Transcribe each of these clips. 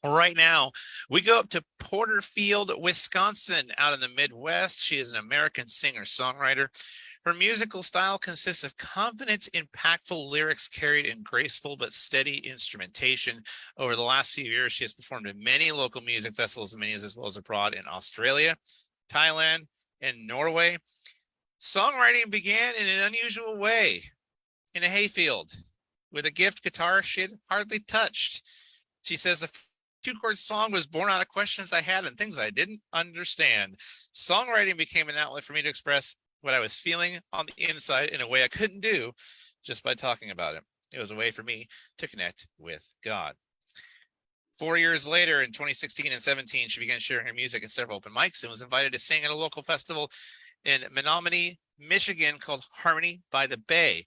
Right now, we go up to Porterfield, Wisconsin, out in the Midwest. She is an American singer-songwriter. Her musical style consists of confident, impactful lyrics carried in graceful but steady instrumentation. Over the last few years, she has performed in many local music festivals, many as well as abroad in Australia, Thailand, and Norway. Songwriting began in an unusual way, in a hayfield, with a gift guitar she had hardly touched. She says the two-chord song was born out of questions I had and things I didn't understand. Songwriting became an outlet for me to express what I was feeling on the inside in a way I couldn't do just by talking about it. It was a way for me to connect with God. 4 years later, in 2016 and 17, she began sharing her music at several open mics and was invited to sing at a local festival in Menominee, Michigan called Harmony by the Bay.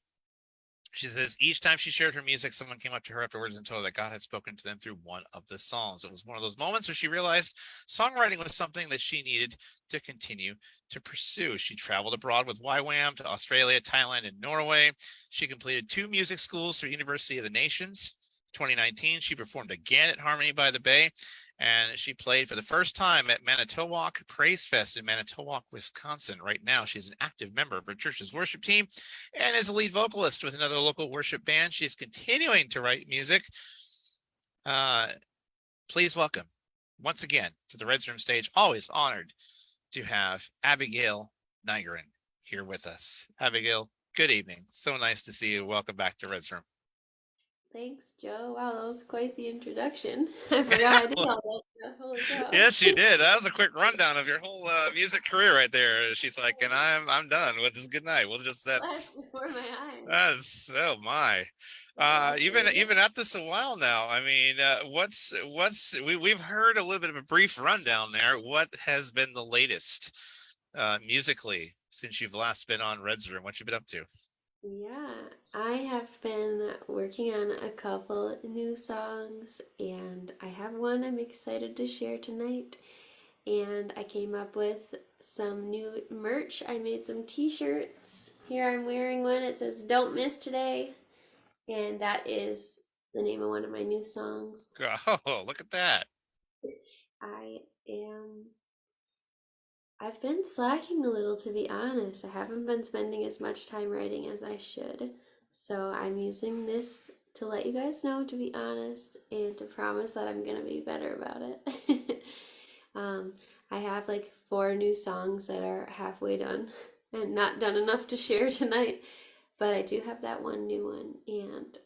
She says each time she shared her music, someone came up to her afterwards and told her that God had spoken to them through one of the songs. It was one of those moments where she realized songwriting was something that she needed to continue to pursue. She traveled abroad with YWAM to Australia, Thailand, and Norway. She completed 2 music schools through University of the Nations. 2019, she performed again at Harmony by the Bay, and she played for the first time at Manitowoc Praise Fest in Manitowoc, Wisconsin. Right now, she's an active member of her church's worship team and is a lead vocalist with another local worship band. She is continuing to write music. Please welcome, once again, to the Reds Room stage, always honored to have Abigail Nygren here with us. Abigail, good evening. So nice to see you. Welcome back to Reds Room. Thanks, Joe. Wow, that was quite the introduction. I forgot I did all that. Holy cow. Yes, you did. That was a quick rundown of your whole music career right there. She's like, and I'm done. Well, just good night. We'll just Flash before my eyes. that's oh my. You've been at this a while now. I mean, what's we've heard a little bit of a brief rundown there. What has been the latest musically since you've last been on Red's Room? What you been up to? Yeah, I have been working on a couple new songs, and I have one I'm excited to share tonight. And I came up with some new merch. I made some t-shirts. Here I'm wearing one. It says "Don't Miss Today," and that is the name of one of my new songs. Oh, look at that. I am I've been slacking a little, to be honest. I haven't been spending as much time writing as I should. So I'm using this to let you guys know, to be honest, and to promise that I'm going to be better about it. um, I have like 4 new songs that are halfway done and not done enough to share tonight, but I do have that one new one. And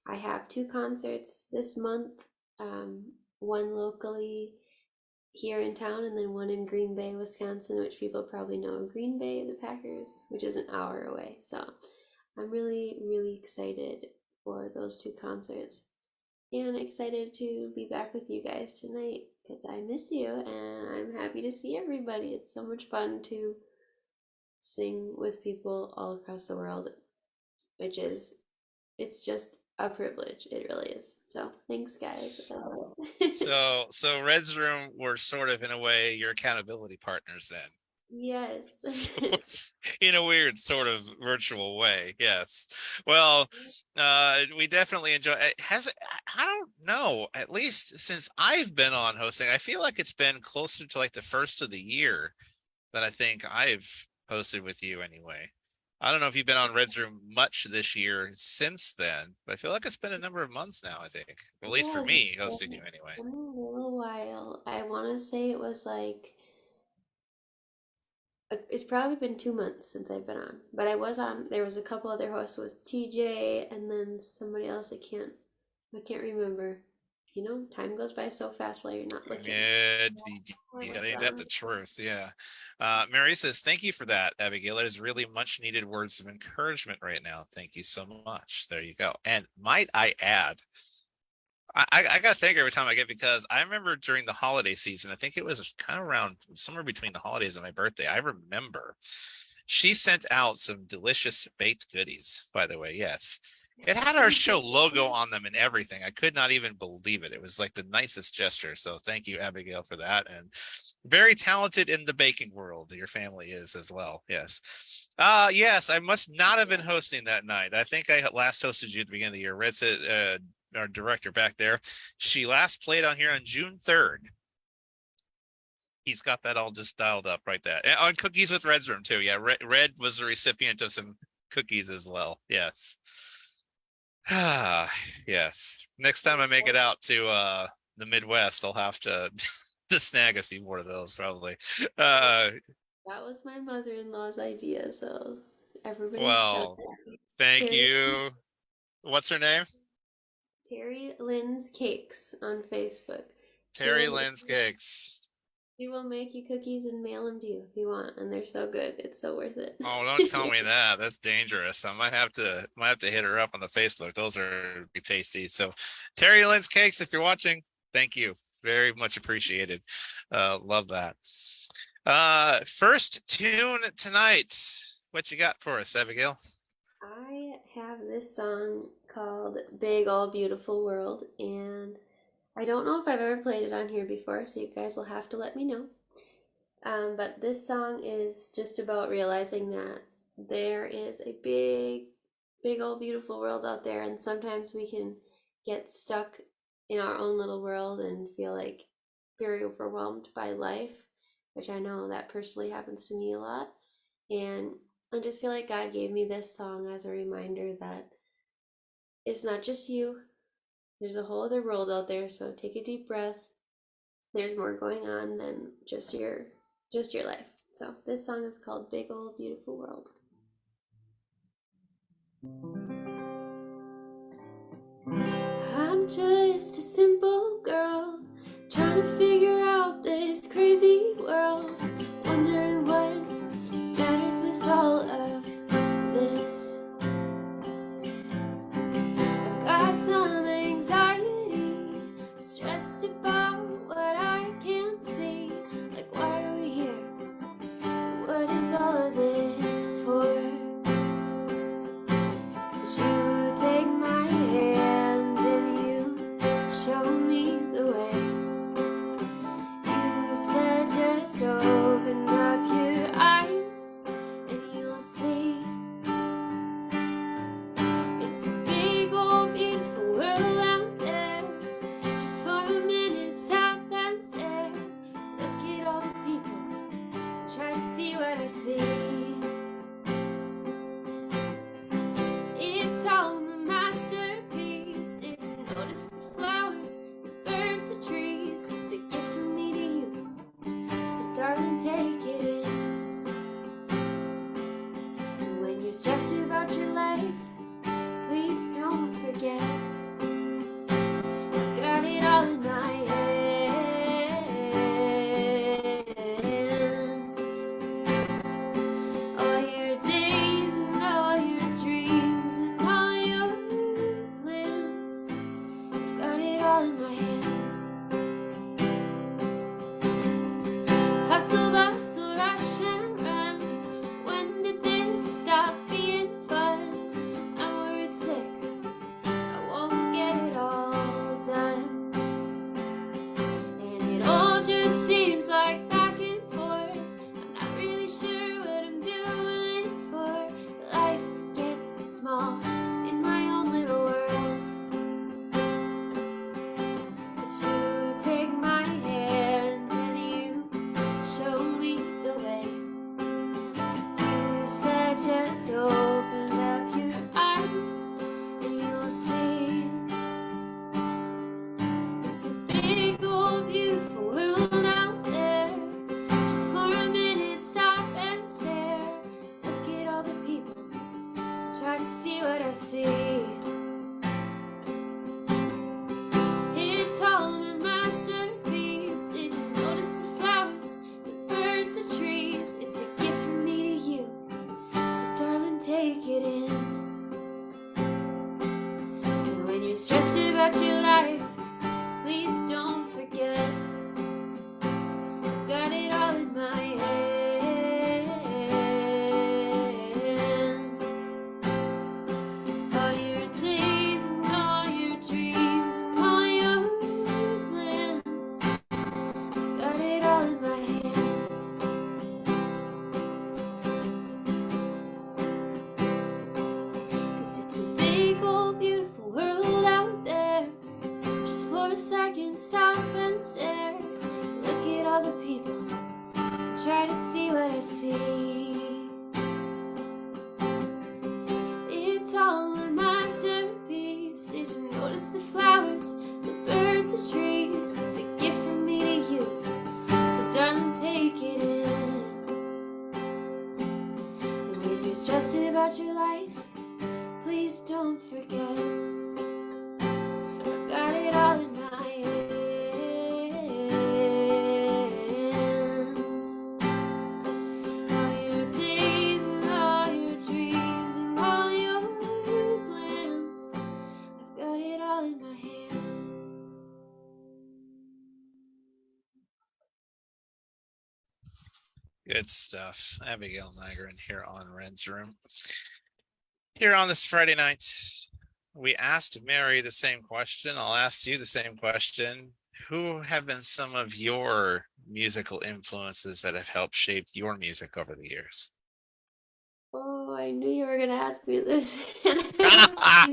I have 2 concerts this month, one locally here in town, and then one in Green Bay, Wisconsin, which people probably know Green Bay, the Packers, which is an hour away. So I'm really, really excited for those 2 concerts and excited to be back with you guys tonight because I miss you and I'm happy to see everybody. It's so much fun to sing with people all across the world, which is, it's just a privilege. It really is. So thanks, guys. So Red's Room were sort of in a way your accountability partners then. Yes. So in a weird sort of virtual way, yes. Well, we definitely enjoy it. I don't know, at least since I've been on hosting, I feel like it's been closer to like the first of the year that I think I've hosted with you anyway. I don't know if you've been on Red's Room much this year since then, but I feel like it's been a number of months now, I think. At least for Yes, me, hosting you anyway. been a little while. I want to say it was like it's probably been 2 months since I've been on, but I was on. There was a couple other hosts. It was TJ and then somebody else. I can't remember. You know, time goes by so fast while you're not looking. Yeah, I yeah, was ain't that on. the truth? Yeah. Mary says, thank you for that, Abigail. It is really much needed words of encouragement right now. Thank you so much. There you go. And might I add, I got to thank her every time I get because I remember during the holiday season, I think it was kind of around somewhere between the holidays and my birthday. I remember she sent out some delicious baked goodies, by the way. Yes. It had our Thank show logo you. on them and everything. I could not even believe it. It was like the nicest gesture. So thank you, Abigail, for that. And very talented in the baking world. Your family is as well. Yes. Yes, I must not have been hosting that night. I think I last hosted you at the beginning of the year. Red said, our director back there. She last played on here on June 3rd. He's got that all just dialed up right there. And on Cookies with Red's room too. Yeah, Red was the recipient of some cookies as well. Yes. Ah, yes. Next time I make it out to the Midwest, I'll have to to snag a few more of those probably. That was my mother-in-law's idea, so everybody shout Well, that. thank Terry you. What's her name? Terry Lynn's Cakes on Facebook. She Terry will make Lynn's Cakes. she will make you cookies and mail them to you if you want, and they're so good. It's so worth it. Oh, don't tell me that. That's dangerous. I might have to hit her up on the Facebook. Those are tasty. So Terry Lynn's Cakes, if you're watching, thank you. Very much appreciated. Love that. First tune tonight. What you got for us, Abigail? I have this song called Big All Beautiful World, and I don't know if I've ever played it on here before, so you guys will have to let me know. But this song is just about realizing that there is a big old beautiful world out there, and sometimes we can get stuck in our own little world and feel like very overwhelmed by life, which I know that personally happens to me a lot. And I just feel like God gave me this song as a reminder that it's not just you. There's a whole other world out there, so take a deep breath. There's more going on than just your life. So this song is called Big Old Beautiful World. I'm just a simple girl trying to figure out this crazy world, wondering what matters with all of this. I've got some anxiety, stressed about what I can't see. Like, why are we here? What is all of this for? Would you take my hand and you show me the way? You said just open up your eyes and you'll see. It's a big old beautiful world out there. Just for a minute, stop and stare. Look at all the people, try to see what I see. It's all my masterpiece. Did you notice the flowers, the birds, the trees? It's a gift from me to you, so darling, take it in. And when you're stressed about your life, please don't forget I've got it all in my hands. All your days and all your dreams and all your plans, I've got it all in my hands. Hustle, bustle, rush and run. When did this stop being fun? I'm worried sick, I won't get it all done. And it all just seems like back and forth. I'm not really sure what I'm doing this for. But life gets small in my own little world. Would you take my hand and you show me stop and stare, look at all the people, try to see what I see. It's all a masterpiece. Did you notice the flowers, the birds, the trees? It's a gift from me to you, so darling, take it in. And if you're stressed about your life, please don't forget, I've got it all in my hands. All your days and all your dreams and all your plans, I've got it all in my hands. Good stuff. Abigail Nygren here on Ren's Room. Here on this Friday night, we asked Mary the same question. I'll ask you the same question. Who have been some of your musical influences that have helped shape your music over the years? Oh, I knew you were going to ask me this. And I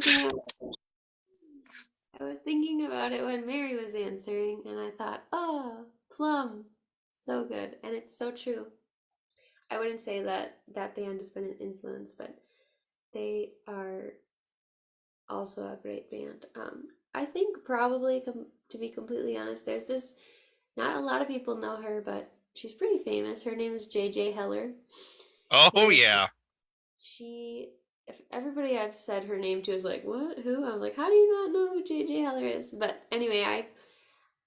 was thinking about it when Mary was answering, and I thought, oh, Plum. So good. And it's so true. I wouldn't say that that band has been an influence, but they are also a great band. I think probably, to be completely honest, there's this, not a lot of people know her, but she's pretty famous. Her name is JJ Heller. Oh, And yeah. she, if everybody I've said her name to is like, what? Who? I was like, how do you not know who JJ Heller is? But anyway,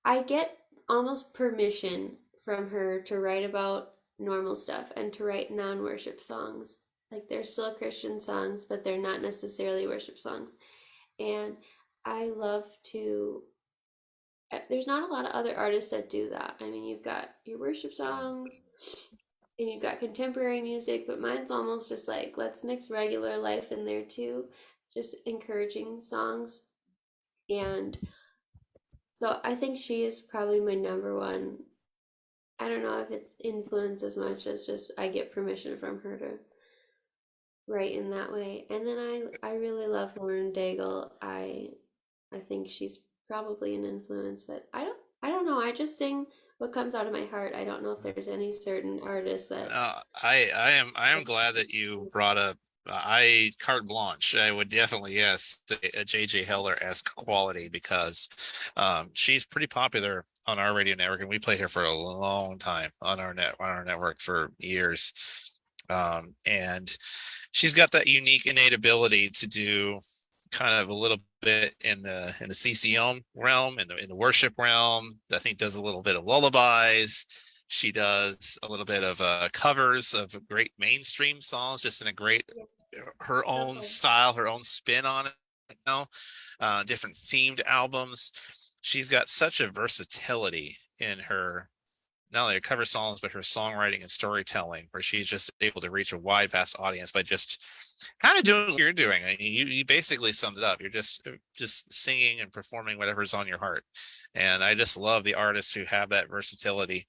I get almost permission from her to write about normal stuff and to write non-worship songs. Like they're still Christian songs, but they're not necessarily worship songs. And I love to, there's not a lot of other artists that do that. I mean, you've got your worship songs and you've got contemporary music, but mine's almost just like, let's mix regular life in there too. Just encouraging songs. And so I think she is probably my number one. I don't know if it's influence as much as just I get permission from her to write in that way. And then I really love Lauren Daigle. I think she's probably an influence, but I don't know. I just sing what comes out of my heart. I don't know if there's any certain artist that I am glad that you brought up. I carte blanche. I would definitely yes a JJ Heller-esque quality because she's pretty popular on our radio network, and we played her for a long time on our network for years. And she's got that unique innate ability to do kind of a little bit in the CCM realm, in the worship realm. I think does a little bit of lullabies. She does a little bit of covers of great mainstream songs, just in a great her own style, her own spin on it. You know, different themed albums. She's got such a versatility in her, not only her cover songs, but her songwriting and storytelling, where she's just able to reach a wide, vast audience by just kind of doing what you're doing. I mean, you basically summed it up. You're just singing and performing whatever's on your heart. And I just love the artists who have that versatility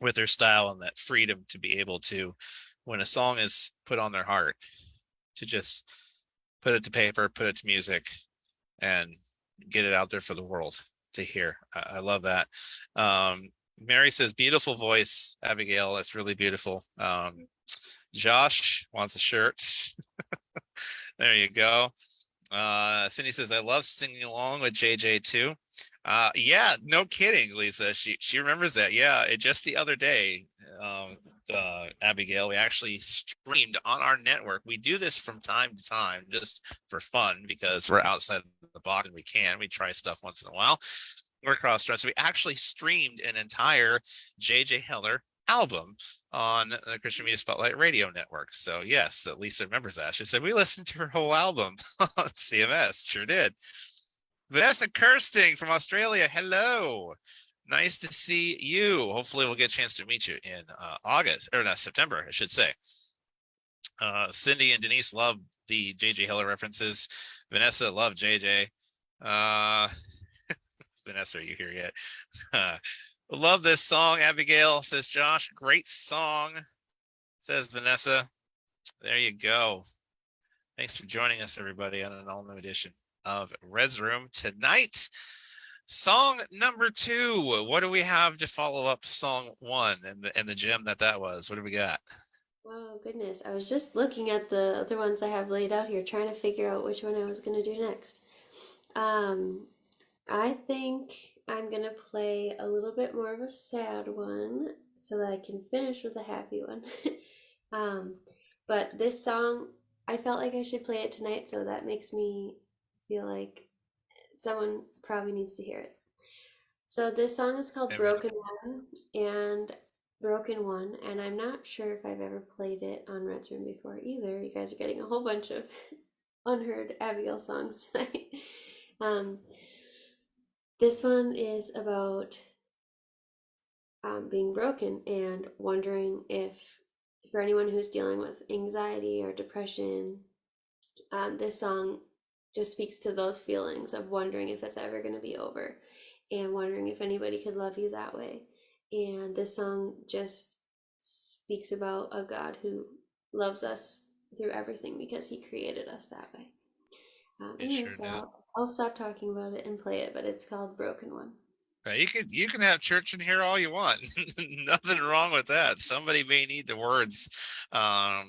with their style and that freedom to be able to, when a song is put on their heart, to just put it to paper, put it to music, and get it out there for the world to hear. I love that. Mary says, beautiful voice, Abigail. That's really beautiful. Josh wants a shirt. There you go. Cindy says, I love singing along with JJ too. Yeah, no kidding, Lisa. She remembers that. Yeah, just the other day, Abigail, we actually streamed on our network. We do this from time to time just for fun because we're outside the box and we try stuff once in a while. We're cross-dressed. We actually streamed an entire JJ Heller album on the Christian Media Spotlight Radio Network. So yes, Lisa remembers that. She said we listened to her whole album on CMS. Sure did. Vanessa Kirsting from Australia. Hello. Nice to see you. Hopefully we'll get a chance to meet you in September, I should say. Cindy and Denise love the JJ Heller references. Vanessa loved JJ. Vanessa, are you here yet? Love this song, Abigail, says Josh. Great song, says Vanessa. There you go. Thanks for joining us, everybody, on an all-new edition of Red's Room tonight. Song number 2. What do we have to follow up song 1 and the gem that was? What do we got? Oh, goodness. I was just looking at the other ones I have laid out here, trying to figure out which one I was going to do next. Um, I think I'm going to play a little bit more of a sad one so that I can finish with a happy one. um, but this song, I felt like I should play it tonight, so that makes me feel like someone probably needs to hear it. So this song is called Amen. Broken One, and I'm not sure if I've ever played it on Red Room before either. You guys are getting a whole bunch of unheard Abigail songs tonight. um, this one is about being broken and wondering if, for anyone who's dealing with anxiety or depression, this song just speaks to those feelings of wondering if it's ever going to be over and wondering if anybody could love you that way. And this song just speaks about a God who loves us through everything because he created us that way. It sure So did. I'll stop talking about it and play it, but it's called Broken One. Right, you can have church in here all you want. Nothing wrong with that. Somebody may need the words, a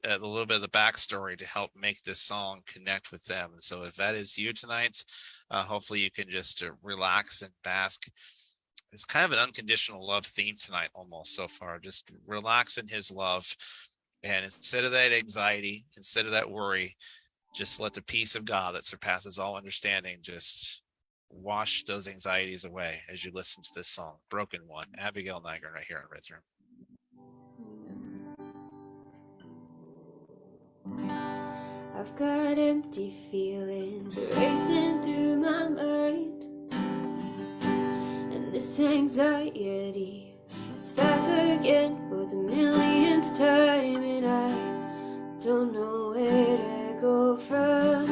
little bit of the backstory to help make this song connect with them. And so if that is you tonight, hopefully you can just relax and bask. It's kind of an unconditional love theme tonight almost so far. Just relax in his love. And instead of that anxiety, instead of that worry, just let the peace of God that surpasses all understanding just wash those anxieties away as you listen to this song, Broken One, Abigail Nygren, right here on Red's Room. I've got empty feelings racing through my mind, and this anxiety, it's back again for the millionth time, and I don't know where to go from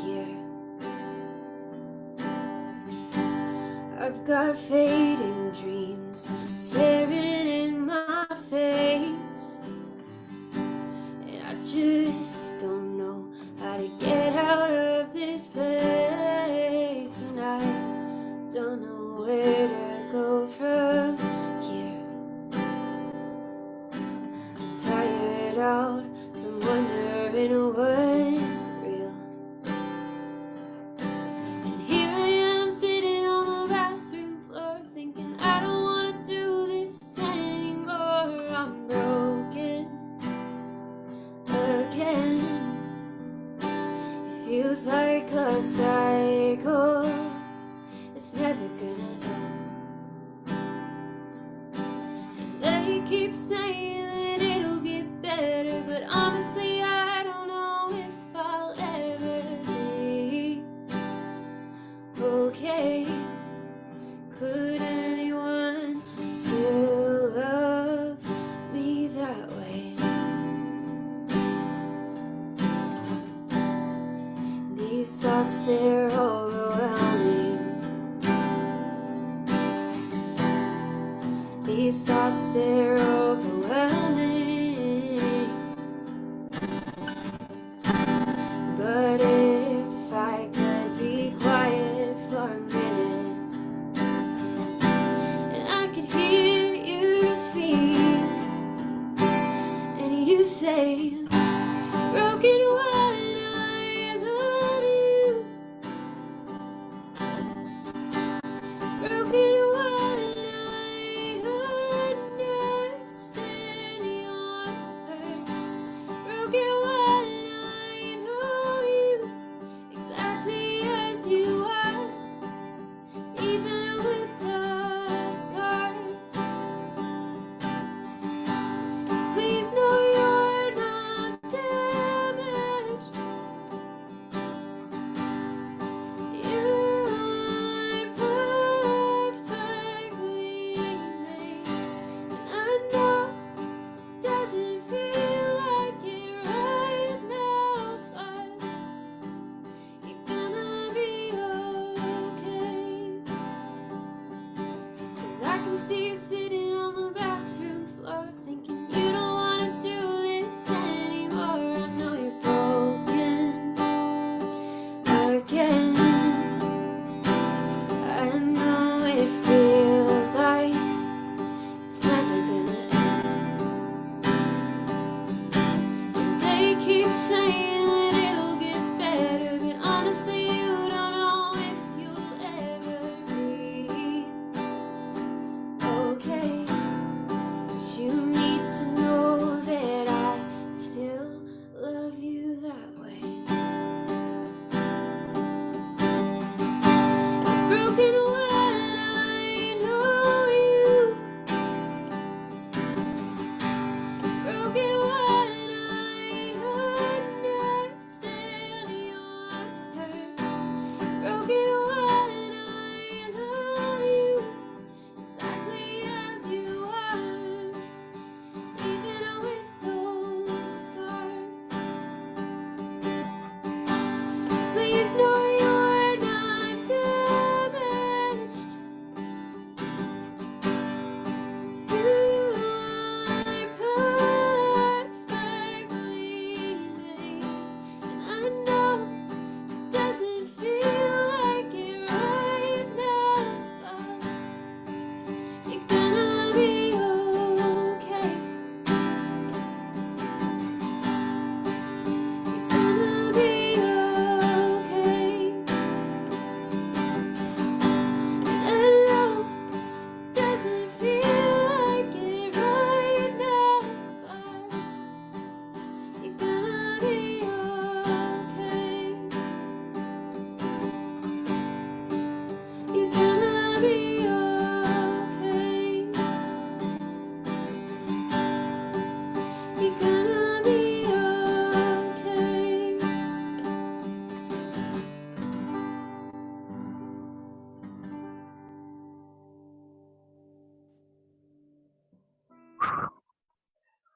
here. I've got fading dreams staring in my face, and I just don't know how to get out of this place, and I don't know where to go from here. I'm tired out from wondering what's real, and here I am sitting on the bathroom floor thinking I don't want to do this anymore. I'm broken again. It feels like a cycle, it's never gonna end. And they keep saying that it'll get better, but honestly I don't know if I'll ever be okay. Could anyone still love me that way? These thoughts, they're overwhelming. These thoughts, they're overwhelming. But if I could be quiet for a minute, and I could hear you speak, and you say, broken one, I love you. Broken one, I understand your hurt. Broken one, I know you exactly as you are, even with the scars. Please know you're not damaged. You are perfectly made, and I know it doesn't feel like it right now, but you're gonna be okay. 'Cause I can see you sitting on the bathroom floor thinking you don't wanna do this anymore. I know you're broken again. I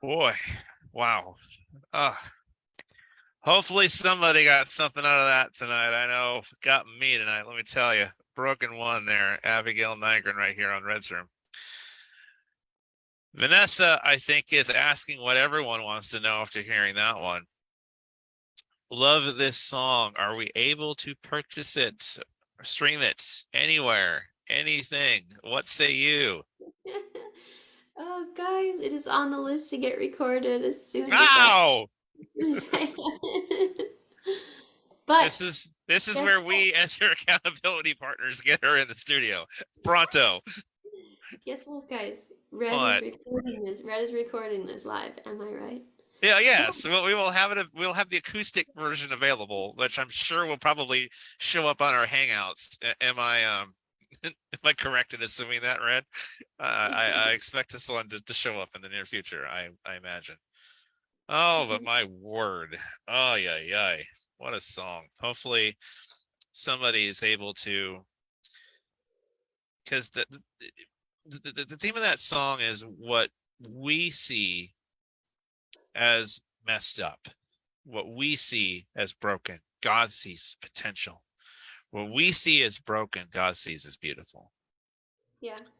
Boy, wow. Uh, Hopefully somebody got something out of that tonight. I know it got me tonight, let me tell you. Broken one there, Abigail Nygren right here on Red's Room. Vanessa, I think, is asking what everyone wants to know after hearing that one. Love this song. Are we able to purchase it or stream it anywhere? Anything? What say you? Oh, guys, it is on the list to get recorded as soon as Ow! I But This is guess where what? we, as your accountability partners, get her in the studio. Pronto. Guess what, guys? What? Red is recording this live. Am I right? Yeah, So, yes. We will have it. We'll have the acoustic version available, which I'm sure will probably show up on our Hangouts. Am I am I correct in assuming that, Red? I expect this one to show up in the near future. I imagine. Oh, but my word! Oh yeah, yeah. What a song! Hopefully, somebody is able to, because the theme of that song is what we see as messed up, what we see as broken. God sees potential. What we see as broken, God sees as beautiful. yeah, exactly.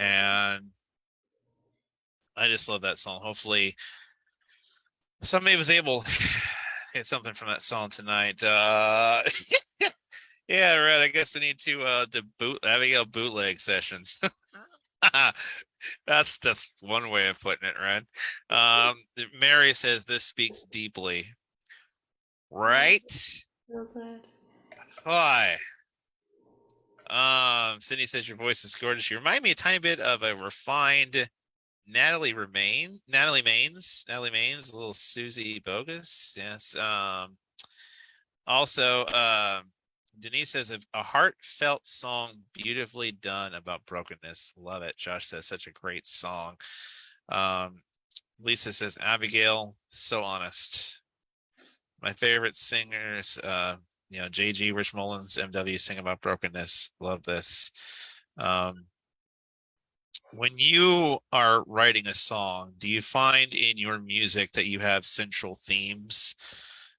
And I just love that song. Hopefully, somebody was able to get something from that song tonight. Yeah, right. I guess we need to the Abigail bootleg sessions. That's just one way of putting it, right? Mary says this speaks deeply. Oh, Right? so glad. Hi. Sydney says your voice is gorgeous. You remind me a tiny bit of a refined Natalie Maines, a little Susie Bogus. Yes. Also, Denise says a heartfelt song beautifully done about brokenness. Love it. Josh says such a great song. Um, Lisa says Abigail, so honest. My favorite singers, JG, Rich Mullins, MW sing about brokenness. Love this. Um, when you are writing a song, do you find in your music that you have central themes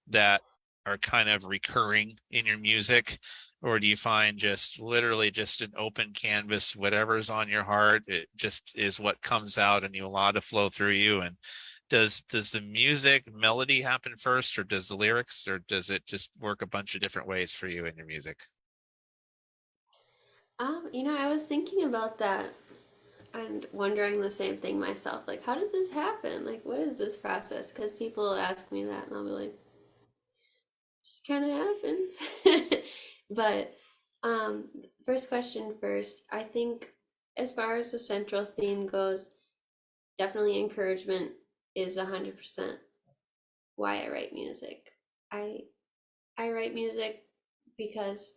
that are kind of recurring in your music? Or do you find just literally just an open canvas, whatever's on your heart, it just is what comes out and you allow to flow through you? And does the music melody happen first, or does the lyrics, or does it just work a bunch of different ways for you in your music? I was thinking about that and wondering the same thing myself. Like, how does this happen? Like, what is this process? Because people ask me that, and I'll be like, just kind of happens. But first question first. I think as far as the central theme goes, definitely encouragement is 100% why I write music. I I write music because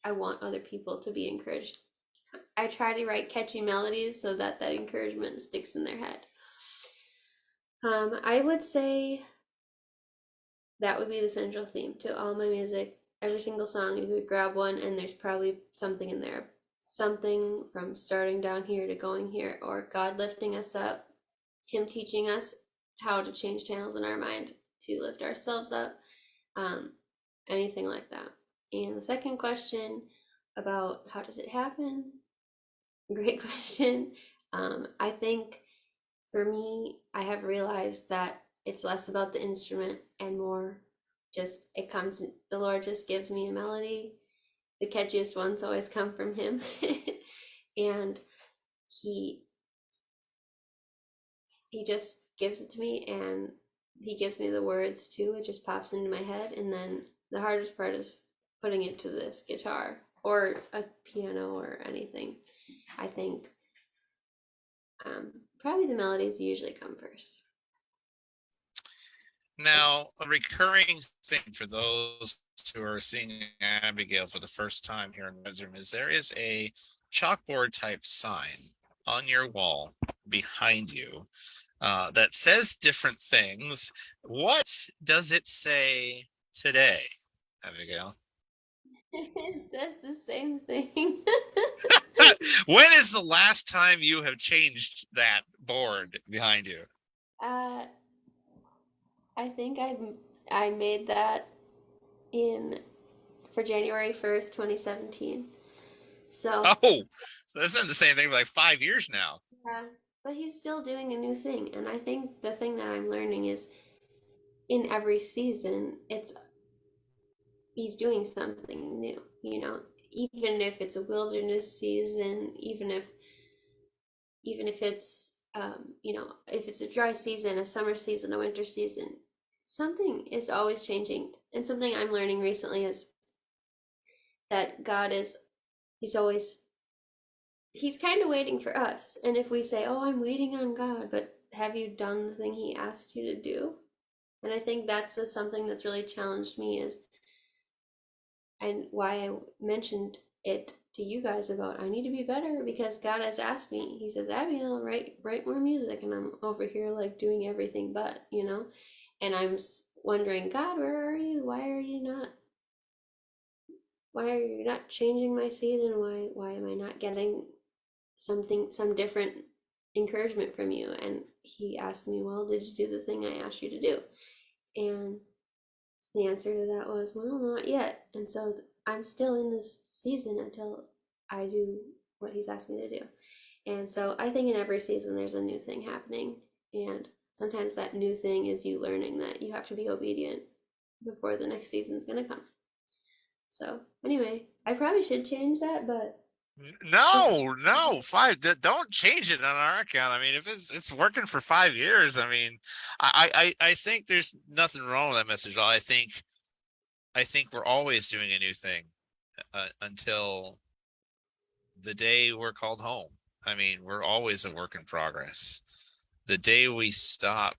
I want other people to be encouraged. I try to write catchy melodies so that that encouragement sticks in their head. I would say that would be the central theme to all my music. Every single song, you could grab one, and there's probably something in there. Something from starting down here to going here, or God lifting us up, Him teaching us how to change channels in our mind to lift ourselves up, um, anything like that. And the second question about how does it happen? Great question. I think for me, I have realized that it's less about the instrument and more just it comes, the Lord just gives me a melody. The catchiest ones always come from Him. And He He just gives it to me, and He gives me the words too. It just pops into my head. And then the hardest part is putting it to this guitar or a piano or anything. I think probably the melodies usually come first. Now, a recurring thing for those who are seeing Abigail for the first time here in Red's Room is there is a chalkboard type sign on your wall behind you that says different things. What does it say today, Abigail? It does the same thing. When is the last time you have changed that board behind you? Uh, I think I made that in for January 1st, 2017. So, Oh, so that's been the same thing for like 5 years now. yeah, but he's still doing a new thing, and I think the thing that I'm learning is in every season, it's he's doing something new, even if it's a wilderness season, even if it's if it's a dry season, a summer season, a winter season, something is always changing. And something I'm learning recently is that God is he's always he's kind of waiting for us. And if we say, "Oh, I'm waiting on God," but have you done the thing he asked you to do? And I think that's something that's really challenged me is and why I mentioned it to you guys about I need to be better because God has asked me. He says, "Abigail, write more music," and I'm over here like doing everything but. And I'm wondering, God, where are you? Why are you not changing my season? Why am I not getting some different encouragement from you? And he asked me, "Well, did you do the thing I asked you to do?" And the answer to that was, "Well, not yet." And so I'm still in this season until I do what he's asked me to do. And so I think in every season there's a new thing happening. And sometimes that new thing is you learning that you have to be obedient before the next season's going to come. So, anyway, I probably should change that, but No, no, five. Don't change it on our account. I mean, if it's working for 5 years, I mean, I think there's nothing wrong with that message at all. I think we're always doing a new thing until the day we're called home. I mean, we're always a work in progress. The day we stop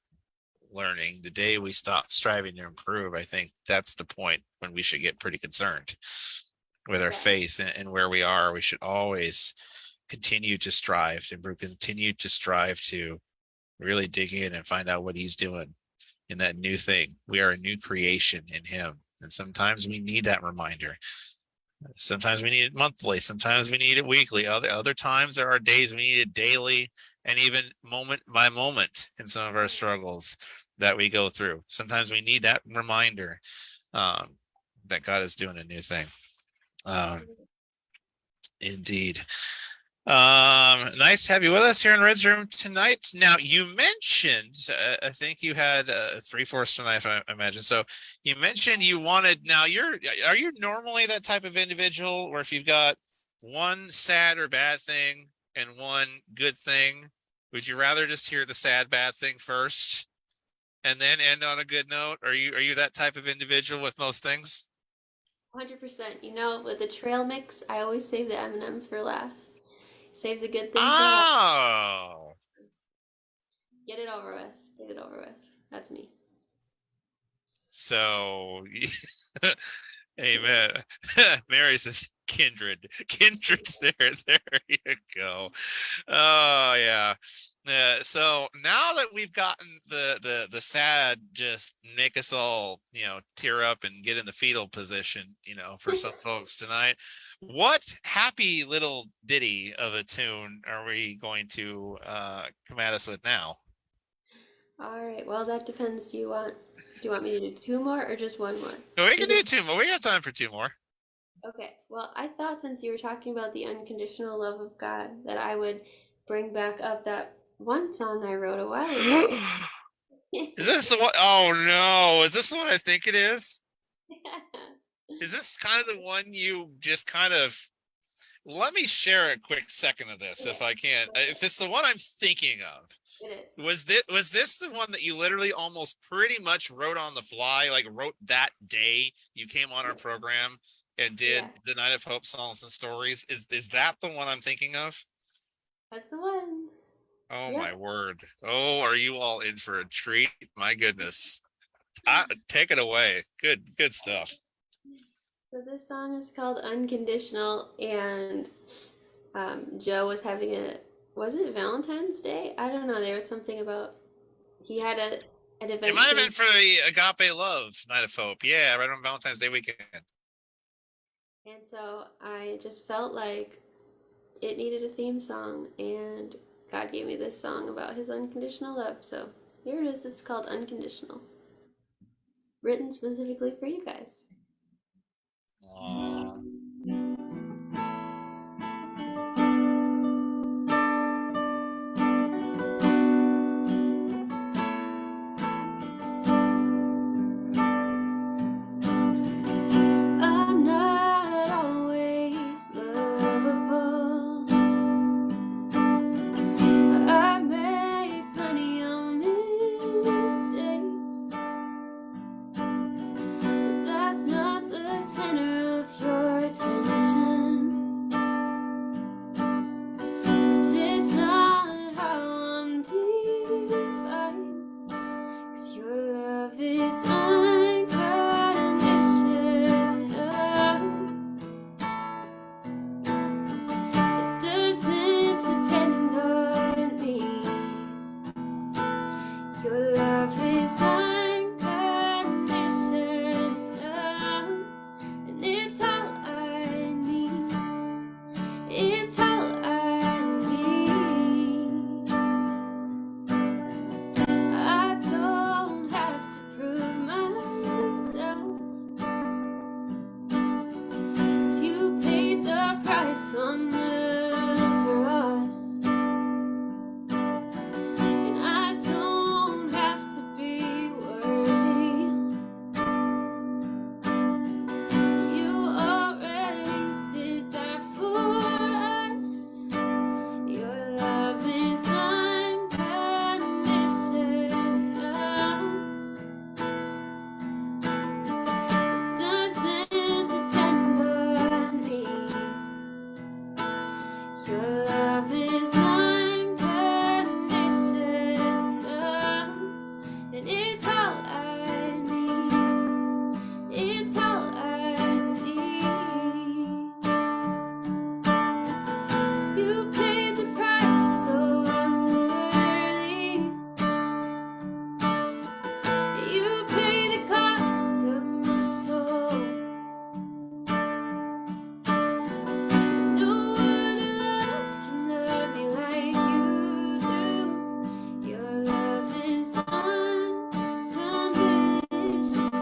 learning, the day we stop striving to improve, I think that's the point when we should get pretty concerned with our yeah, faith and where we are. We should always continue to strive to improve, continue to strive to really dig in and find out what he's doing in that new thing. We are a new creation in him. And sometimes we need that reminder. Sometimes we need it monthly. Sometimes we need it weekly. Other times there are days we need it daily and even moment by moment in some of our struggles that we go through. Sometimes we need that reminder um, that God is doing a new thing. Um, Indeed. Nice to have you with us here in Red's Room tonight. Now, you mentioned, I think you had 3/4 tonight, I imagine. So you mentioned you wanted, now are you normally that type of individual where if you've got one sad or bad thing and one good thing, would you rather just hear the sad, bad thing first and then end on a good note? Are you that type of individual with most things? 100%. With the trail mix, I always save the M&Ms for last. Save the good thing for last. Oh, Get it over with. Get it over with. That's me. so amen. Mary says kindred. Kindred's there. There you go. Oh yeah. So now that we've gotten the sad just make us all, tear up and get in the fetal position, for some folks tonight. What happy little ditty of a tune are we going to come at us with now? All right. Well, that depends. Do you want me to do two more or just one more? We can do Because two more. We have time for two more. okay. Well, I thought since you were talking about the unconditional love of God that I would bring back up that one song I wrote a while ago. Is this the one? Oh no. Is this the one I think it is? Is this kind of the one you just kind of let me share a quick second of this if Okay. I can. If it's the one I'm thinking of, It is. was this the one that you literally almost pretty much wrote on the fly, like wrote that day you came on our program and did Yeah, the Night of Hope songs and stories? Is that the one I'm thinking of? that's the one. Oh my Yep. word. Oh, are you all in for a treat? My goodness. Take it away. Good stuff. So this song is called Unconditional, and Joe was having was it Valentine's Day? I don't know. There was something about he had an It might event have been planned, for the Agape Love Night of Hope. Yeah, right on Valentine's Day weekend. and so I just felt like it needed a theme song, and God gave me this song about His unconditional love. So Here it is. It's called Unconditional. Written specifically for you guys. Aww. I'm not always lovable. I make plenty of mistakes, but that's not the center of your attention. 'Cause it's not how I'm defined. 'Cause your love is unconditional. It doesn't depend on me. Your love is unconditional, and it's all I need. It's all I need. I don't have to prove myself, 'cause you paid the price on the cross. And I don't have to be worthy. You already did that for us. Your love is unconditional. It doesn't depend on me. Your love is unconditional, and it's all I need. It's all I need. You paid the price, so I'm worthy. You paid the cost of my soul. No other love can love me like you do. Your love is unconditional.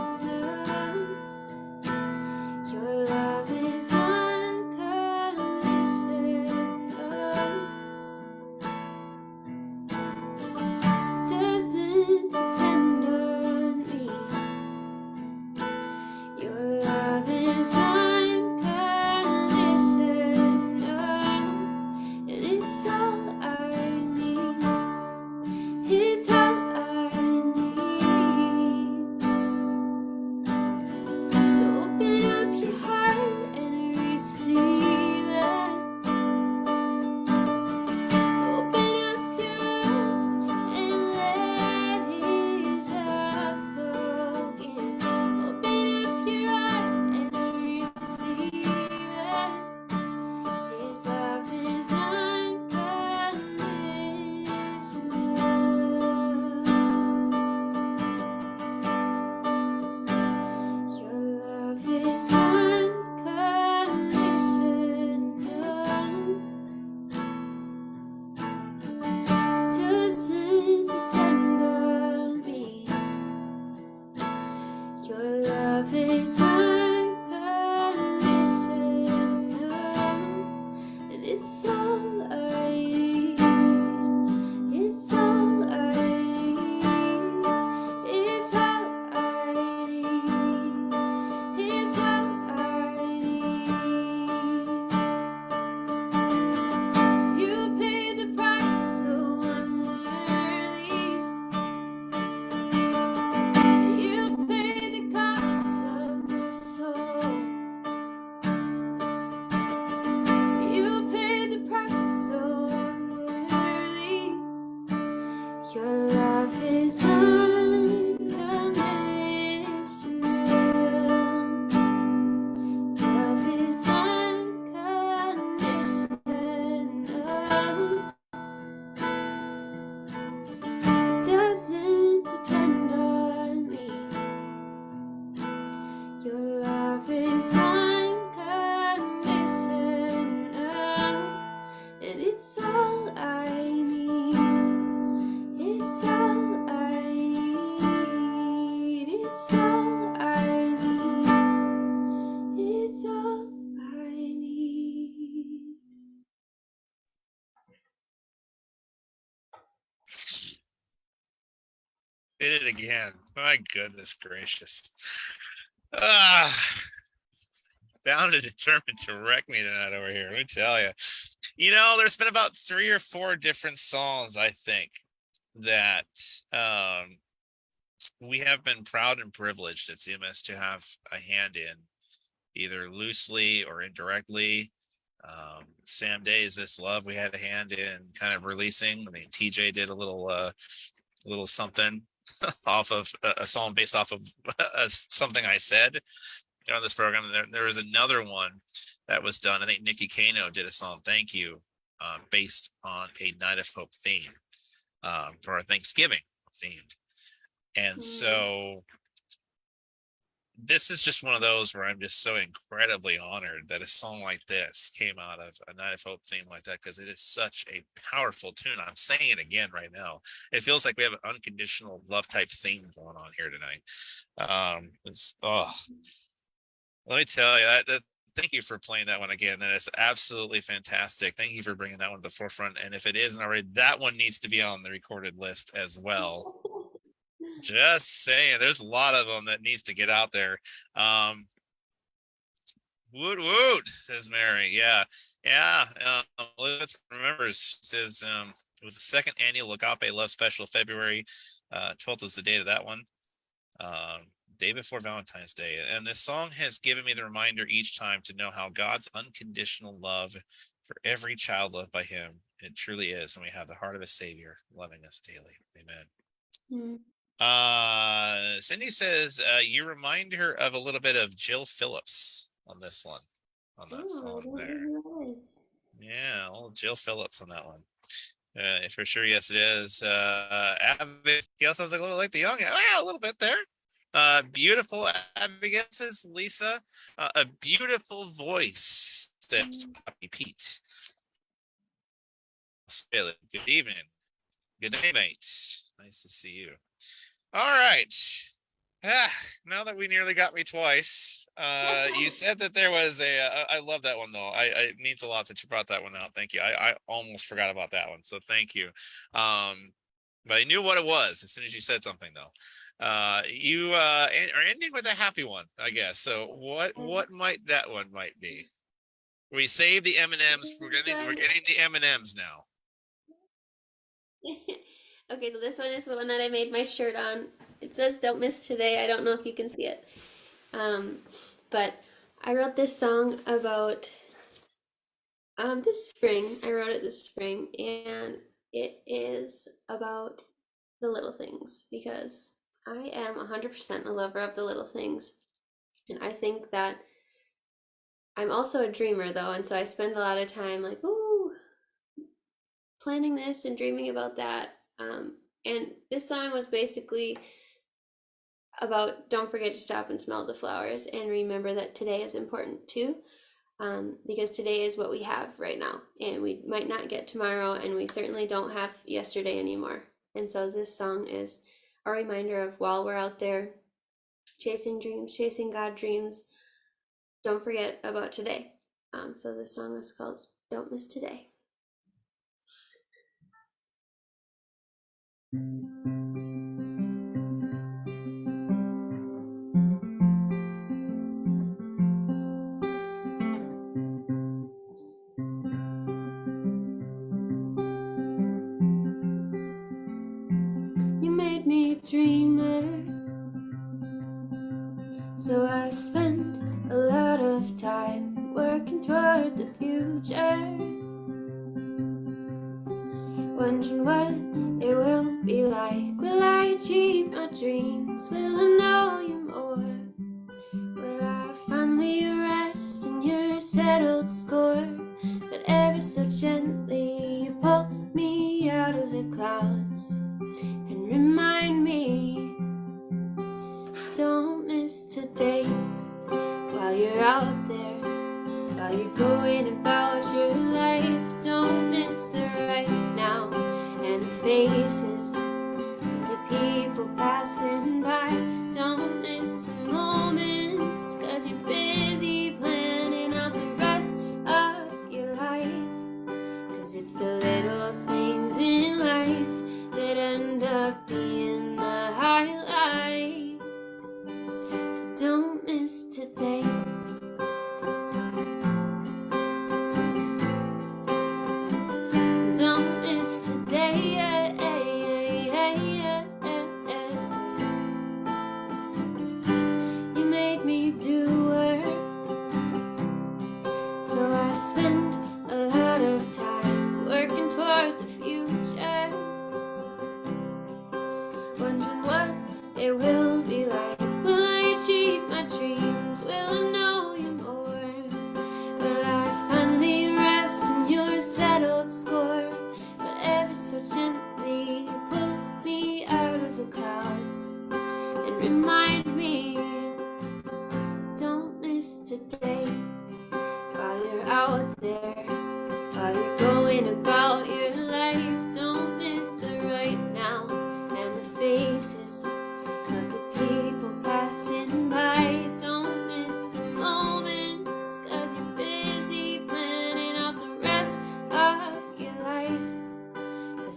Your love is unconditional. Doesn't depend on me. Your love is unconditional, and it's all I need. It's all I need. So open up your heart and receive it. Open up your arms and let His love soak in. Open up your heart and receive it. His love is unconditional. Your love is unconditional. Doesn't depend on me. Your love is unconditional, and it's all I need. It's all I need. It's all I need. It's all I need. 'Cause you paid the price, so I'm worthy. You paid the cost of my soul. You paid the price, so I'm worthy. Your love is unconditional. Love is unconditional. Doesn't depend on me. Your love is unconditional, and it's all I need. It's all I Did it again. My goodness gracious. Ah, bound and determined to wreck me tonight over here. Let me tell you. There's been about 3 or 4 different songs, I think, that we have been proud and privileged at CMS to have a hand in, either loosely or indirectly. Sam Day's "This Love" we had a hand in kind of releasing. I mean, TJ did a little something off of a song based off of something I said on this program. There was another one that was done. I think Nikki Kano did a song, "Thank You," based on a Night of Hope theme for our Thanksgiving themed. And so this is just one of those where I'm just so incredibly honored that a song like this came out of a Night of Hope theme like that, because it is such a powerful tune. I'm saying it again right now. It feels like we have an unconditional love type theme going on here tonight. Let me tell you that thank you for playing that one again. That is absolutely fantastic. Thank you for bringing that one to the forefront. And if it isn't already, that one needs to be on the recorded list as well. Just saying, there's a lot of them that needs to get out there. Woot woot, says Mary. Yeah. Elizabeth remembers, says it was the second annual Agape Love Special, February 12th was the date of that one. Day before Valentine's Day. And this song has given me the reminder each time to know how God's unconditional love for every child loved by him. It truly is. And we have the heart of a savior loving us daily. Amen. Cindy says you remind her of a little bit of Jill Phillips on this one, on that song there. Yeah, old Jill Phillips on that one. For sure, yes, it is. Abigail sounds like a little like the young. Yeah, a little bit there. Beautiful Abigail, says Lisa. A beautiful voice, says Poppy Pete. Good evening. Good day, mate. Nice to see you. All right. Now that we nearly got me twice, you said that there was I love that one though. It means a lot that you brought that one out. Thank you. I almost forgot about that one, so thank you. But I knew what it was as soon as you said something though. You are ending with a happy one, I guess. So what might that one might be? We saved the M&Ms. We're getting the M&Ms now. Okay, so this one is the one that I made my shirt on. It says "Don't Miss Today." I don't know if you can see it. But I wrote this song about this spring. I wrote it this spring, and it is about the little things, because I am 100% a lover of the little things. And I think that I'm also a dreamer though, and so I spend a lot of time like, ooh, planning this and dreaming about that. And this song was basically about don't forget to stop and smell the flowers and remember that today is important too, because today is what we have right now, and we might not get tomorrow, and we certainly don't have yesterday anymore. And so this song is a reminder of, while we're out there chasing dreams, chasing God dreams, don't forget about today. So this song is called "Don't Miss Today." You made me a dreamer, so I spent a lot of time working toward the future, wondering what it will be like. Will I achieve my dreams? Will I know you more? Will I finally rest in your settled score? But ever so gently you pull me out of the clouds and remind me, don't miss today. While you're out there, while you're going about your life, don't miss the right now and the faces, the people passing by. Don't miss the moments, 'cause you're busy planning out the rest of your life. 'Cause it's the little things in life that end up being the hard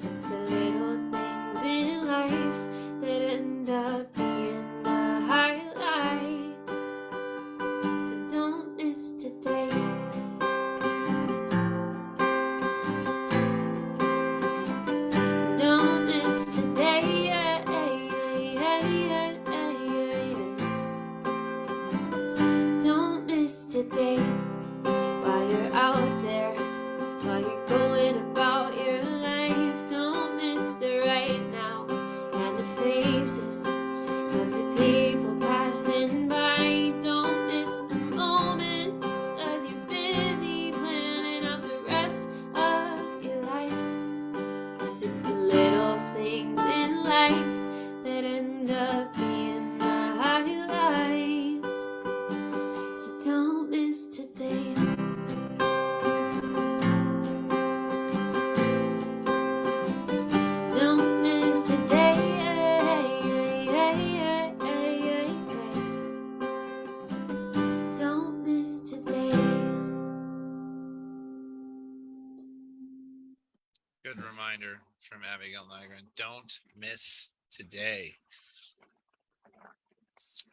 it's the little things in life that end up being the highlight. So don't miss today. Don't miss today. Don't miss today while you're out there, while you're going about your life. Don't miss the right now and the faces of the people passing by. Don't miss the moments as you're busy planning out the rest of your life. 'Cause it's the little things in life that end up being the highlight. So don't miss today. Don't miss today. Don't miss today. Good reminder from Abigail Nygren. Don't miss today.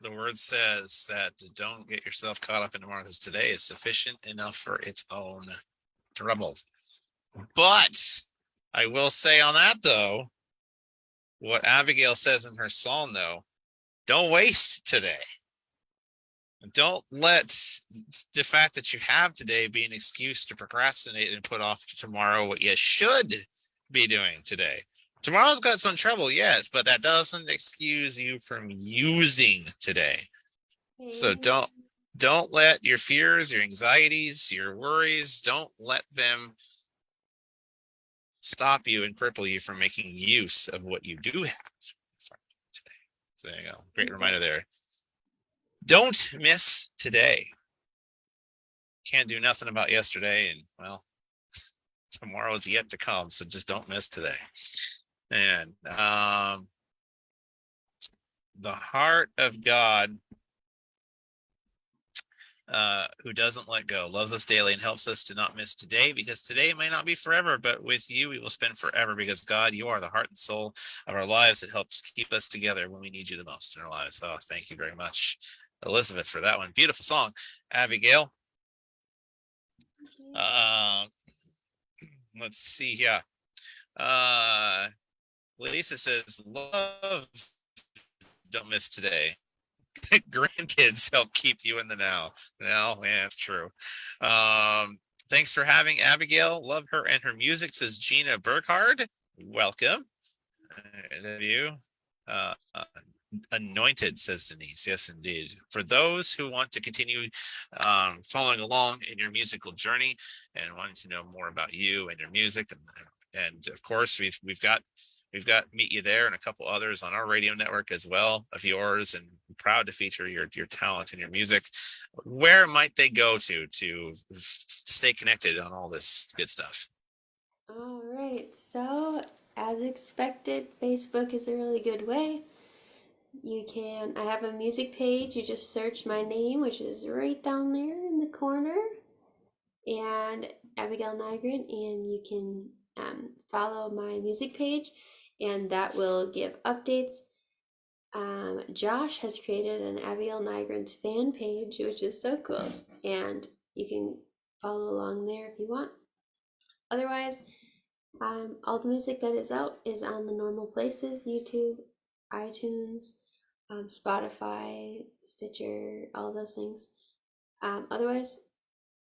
The word says that don't get yourself caught up in tomorrow, because today is sufficient enough for its own trouble. But I will say on that, though, what Abigail says in her song, though, don't waste today. Don't let the fact that you have today be an excuse to procrastinate and put off to tomorrow what you should be doing today. Tomorrow's got some trouble, yes, but that doesn't excuse you from using today. So don't let your fears, your anxieties, your worries, don't let them stop you and cripple you from making use of what you do have today. So there you go. Great reminder there. Don't miss today. Can't do nothing about yesterday, and well, tomorrow is yet to come, so just don't miss today. And the heart of God, who doesn't let go, loves us daily and helps us to not miss today, because today may not be forever, but with you we will spend forever, because God, you are the heart and soul of our lives. It helps keep us together when we need you the most in our lives. So thank you very much, Elizabeth, for that one. Beautiful song. Abigail. Let's see here. Lisa says, love, don't miss today. Grandkids help keep you in the now. No, yeah, that's true. Thanks for having Abigail. Love her and her music, says Gina Burkhard. Welcome. Love you. Anointed, says Denise. Yes, indeed. For those who want to continue following along in your musical journey and wanting to know more about you and your music, and of course we've got Meet You There and a couple others on our radio network as well of yours, and I'm proud to feature your talent and your music. Where might they go to stay connected on all this good stuff? All right, so as expected, Facebook is a really good way. I have a music page. You just search my name, which is right down there in the corner, and Abigail Nygren, and you can follow my music page, and that will give updates. Josh has created an Abigail Nygren's fan page, which is so cool, and you can follow along there if you want. Otherwise, all the music that is out is on the normal places: YouTube, iTunes, Spotify, Stitcher, all those things. Otherwise,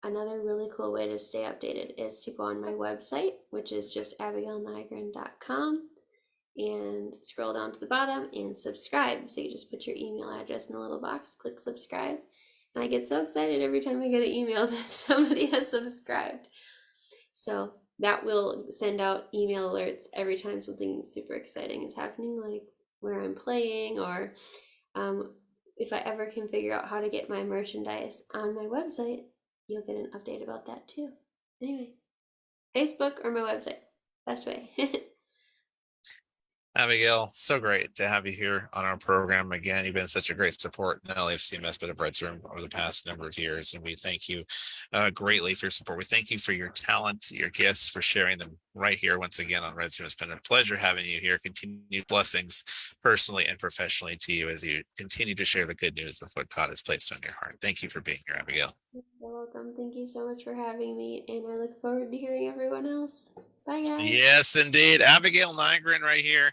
another really cool way to stay updated is to go on my website, which is just abigailnygren.com, and scroll down to the bottom and subscribe. So you just put your email address in the little box, click subscribe, and I get so excited every time I get an email that somebody has subscribed. So that will send out email alerts every time something super exciting is happening, like where I'm playing, or if I ever can figure out how to get my merchandise on my website, you'll get an update about that too. Anyway, Facebook or my website, best way. Abigail, so great to have you here on our program again. You've been such a great support, not only of CMS, but of Red's Room over the past number of years. And we thank you greatly for your support. We thank you for your talent, your gifts, for sharing them right here once again on Red's Room. It's been a pleasure having you here. Continued blessings personally and professionally to you as you continue to share the good news of what God has placed on your heart. Thank you for being here, Abigail. You're welcome. Thank you so much for having me, and I look forward to hearing everyone else. Bye, guys. Yes, indeed. Abigail Nygren right here